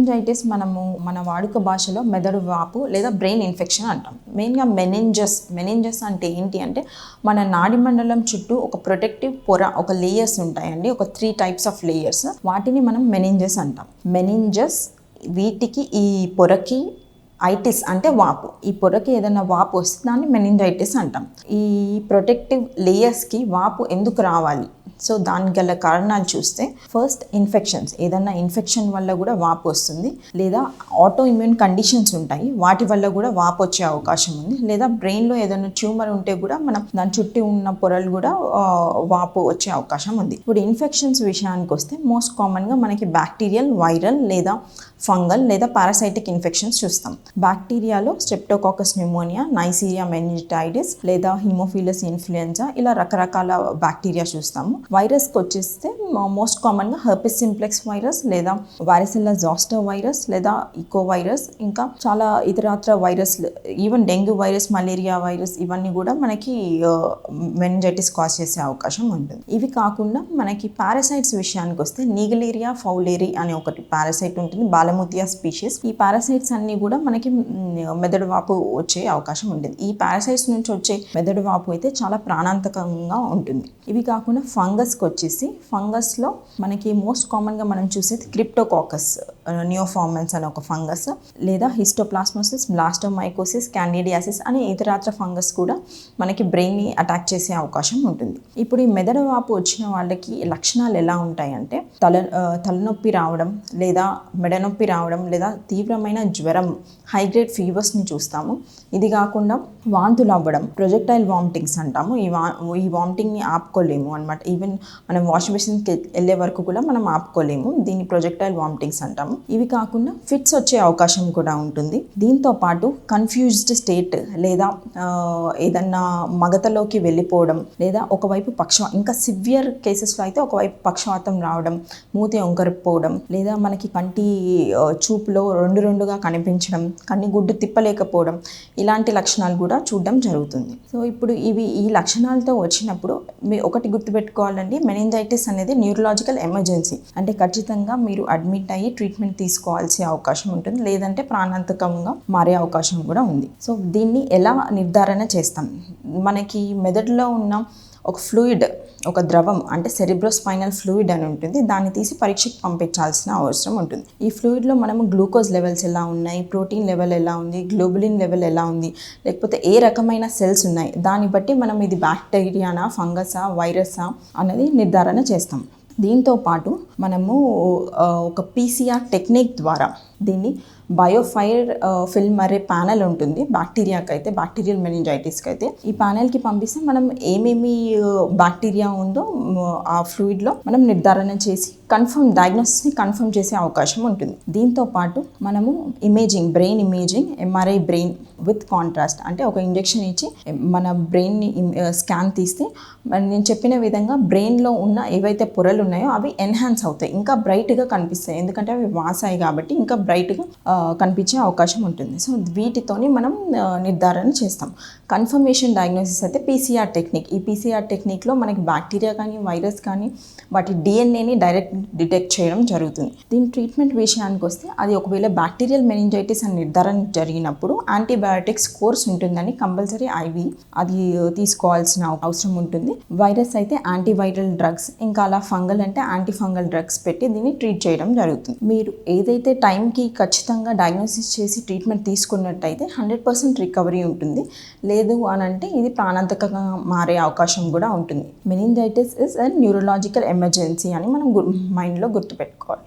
Meningitis మన వాడుక భాషలో మెదడు వాపు లేదా బ్రెయిన్ ఇన్ఫెక్షన్ అంటాం. మెయిన్గా మెనింజస్ అంటే ఏంటి అంటే మన నాడి మండలం చుట్టూ ఒక ప్రొటెక్టివ్ పొర, ఒక లేయర్స్ ఉంటాయండి, ఒక 3 టైప్స్ ఆఫ్ లేయర్స్. వాటిని మనం మెనింజస్ అంటాం. మెనింజస్ వీటికి ఈ పొరకి ఐటిస్ అంటే వాపు, ఈ పొరకి ఏదైనా వాపు వస్తే దాన్ని మెనింజైటిస్ అంటాం. ఈ ప్రొటెక్టివ్ లేయర్స్కి వాపు ఎందుకు రావాలి? సో దానికి గల కారణాలు చూస్తే, ఫస్ట్ ఇన్ఫెక్షన్స్, ఏదన్నా ఇన్ఫెక్షన్ వల్ల కూడా వాపు వస్తుంది, లేదా ఆటో ఇమ్యూన్ కండిషన్స్ ఉంటాయి, వాటి వల్ల కూడా వాపు వచ్చే అవకాశం ఉంది, లేదా బ్రెయిన్లో ఏదైనా ట్యూమర్ ఉంటే కూడా మనం దాని చుట్టూ ఉన్న పొరలు కూడా వాపు వచ్చే అవకాశం ఉంది. ఇప్పుడు ఇన్ఫెక్షన్స్ విషయానికి వస్తే మోస్ట్ కామన్గా మనకి బ్యాక్టీరియల్, వైరల్ లేదా ఫంగల్ లేదా పారాసైటిక్ ఇన్ఫెక్షన్స్ చూస్తాం. బ్యాక్టీరియాలో స్ట్రెప్టోకాకస్ న్యూమోనియా, నైసీరియా మెనింజైటిస్ లేదా హిమోఫిలస్ ఇన్ఫ్లుయెంజా, ఇలా రకరకాల బ్యాక్టీరియా చూస్తాము. వైరస్కి వచ్చేస్తే మోస్ట్ కామన్గా హెర్పిస్ సింప్లెక్స్ వైరస్ లేదా వారిసిల్లా జోస్టర్ వైరస్ లేదా ఇకో వైరస్, ఇంకా చాలా ఇతరత్ర వైరస్లు, even dengue virus, malaria virus, ఇవన్నీ కూడా మనకి మెనింజైటిస్ కాజ్ చేసే అవకాశం ఉంటుంది. ఇవి కాకుండా మనకి పారాసైట్స్ విషయానికి వస్తే నీగలేరియా ఫౌలేరి అనే ఒకటి పారాసైట్ ఉంటుంది, బాలముతియా స్పీషీస్. ఈ పారాసైట్స్ అన్ని కూడా మనకి మెదడు వాపు వచ్చే అవకాశం ఉంటుంది. ఈ పారాసైట్స్ నుంచి వచ్చే మెదడు వాపు అయితే చాలా ప్రాణాంతకంగా ఉంటుంది. ఇవి కాకుండా ఫంగస్కి వచ్చేసి, ఫంగస్లో మనకి మోస్ట్ కామన్గా మనం చూసేది క్రిప్టోకాకస్ నియోఫార్మన్స్ అనే ఒక ఫంగస్, లేదా హిస్టోప్లాస్మోసిస్, బ్లాస్టోమైకోసిస్, క్యాండిడియాసిస్ అనే ఇతరాత్ర ఫంగస్ కూడా మనకి బ్రెయిన్ని అటాక్ చేసే అవకాశం ఉంటుంది. ఇప్పుడు ఈ మెదడు వాపు వచ్చిన వాళ్ళకి లక్షణాలు ఎలా ఉంటాయంటే తలనొప్పి రావడం, లేదా మెడనొప్పి రావడం, లేదా తీవ్రమైన జ్వరం, హైగ్రేడ్ ఫీవర్స్ని చూస్తాము. ఇది కాకుండా వాంతులు అవ్వడం, ప్రొజెక్టైల్ వామిటింగ్స్ అంటాము. ఈ వామిటింగ్ని ఆపుకోలేము అనమాట. ఈవెన్ మనం వాష్ బేసిన్కి వెళ్ళే వరకు కూడా మనం ఆపుకోలేము. దీన్ని ప్రొజెక్టైల్ వామిటింగ్స్ అంటాము. ఇవి కాకుండా ఫిట్స్ వచ్చే అవకాశం కూడా ఉంటుంది. దీంతో పాటు కన్ఫ్యూజ్డ్ స్టేట్, లేదా ఏదన్నా మగతలోకి వెళ్ళిపోవడం, లేదా ఒకవైపు ఇంకా సివియర్ కేసెస్లో అయితే ఒకవైపు పక్షవాతం రావడం, మూతి వంకరపోవడం, లేదా మనకి కంటి చూపులో రెండుగా కనిపించడం, కన్ని గుడ్డు తిప్పలేకపోవడం, ఇలాంటి లక్షణాలు కూడా చూడడం జరుగుతుంది. సో ఇప్పుడు ఈ లక్షణాలతో వచ్చినప్పుడు ఒకటి గుర్తుపెట్టుకోవాలండి, మెనింజైటిస్ అనేది న్యూరలాజికల్ ఎమర్జెన్సీ. అంటే ఖచ్చితంగా మీరు అడ్మిట్ అయ్యి ట్రీట్మెంట్ తీసుకోవాల్సిన అవకాశం ఉంటుంది, లేదంటే ప్రాణాంతకంగా మారే అవకాశం కూడా ఉంది. సో దీన్ని ఎలా నిర్ధారణ చేస్తాం? మనకి మెదడులో ఉన్న ఒక ఫ్లూయిడ్, ఒక ద్రవం అంటే సెరిబ్రోస్పైనల్ ఫ్లూయిడ్ అని ఉంటుంది, దాన్ని తీసి పరీక్షకు పంపించాల్సిన అవసరం ఉంటుంది. ఈ ఫ్లూయిడ్లో మనము గ్లూకోజ్ లెవెల్స్ ఎలా ఉన్నాయి, ప్రోటీన్ లెవెల్ ఎలా ఉంది, గ్లోబులిన్ లెవెల్ ఎలా ఉంది, లేకపోతే ఏ రకమైన సెల్స్ ఉన్నాయి, దాన్ని బట్టి మనం ఇది బ్యాక్టీరియానా, ఫంగసా, వైరసా అనేది నిర్ధారణ చేస్తాం. దీంతో పాటు మనము ఒక PCR టెక్నిక్ ద్వారా దీన్ని బయోఫైర్ ఫిల్మ్ అరే ప్యానెల్ ఉంటుంది బ్యాక్టీరియాకి అయితే, బ్యాక్టీరియల్ మెనింజైటిస్కి అయితే. ఈ ప్యానెల్కి పంపిస్తే మనం ఏమేమి బ్యాక్టీరియా ఉందో ఆ ఫ్లూయిడ్లో మనం నిర్ధారణ చేసి డయాగ్నోసిస్ని కన్ఫర్మ్ చేసే అవకాశం ఉంటుంది. దీంతో పాటు మనము imaging, brain imaging, MRI brain with contrast, అంటే ఒక ఇంజెక్షన్ ఇచ్చి మన బ్రెయిన్ని స్కాన్ తీస్తే నేను చెప్పిన విధంగా బ్రెయిన్లో ఉన్న ఏవైతే పొరలు ఉన్నాయో అవి ఎన్హాన్స్ అవుతాయి, ఇంకా బ్రైట్గా కనిపిస్తాయి. ఎందుకంటే అవి వాసాయి కాబట్టి ఇంకా బ్రైట్గా కనిపించే అవకాశం ఉంటుంది. సో వీటితోని మనం నిర్ధారణ చేస్తాం. కన్ఫర్మేషన్ డయాగ్నోసిస్ అయితే PCR టెక్నిక్. ఈ PCR టెక్నిక్లో మనకి బ్యాక్టీరియా కానీ, వైరస్ కానీ, వాటి DNAని డైరెక్ట్ డిటెక్ట్ చేయడం జరుగుతుంది. దీని ట్రీట్మెంట్ విషయానికి వస్తే, అది ఒకవేళ బ్యాక్టీరియల్ మెనింజైటిస్ అని నిర్ధారణ జరిగినప్పుడు యాంటీబయాటిక్స్ కోర్స్ ఉంటుందని, కంపల్సరీ IV అది తీసుకోవాల్సిన అవసరం ఉంటుంది. వైరస్ అయితే యాంటీవైరల్ డ్రగ్స్, ఇంకా అలా ఫంగల్ అంటే యాంటీఫంగల్ డ్రగ్స్ పెట్టి దీన్ని ట్రీట్ చేయడం జరుగుతుంది. మీరు ఏదైతే టైంకి ఖచ్చితంగా డయాగ్నోసిస్ చేసి ట్రీట్మెంట్ తీసుకున్నట్టయితే 100% రికవరీ ఉంటుంది. లేదు అని అంటే ఇది ప్రాణాంతకంగా మారే అవకాశం కూడా ఉంటుంది. Meningitis is a neurological emergency అని మనం మైండ్లో గుర్తుపెట్టుకోవాలి.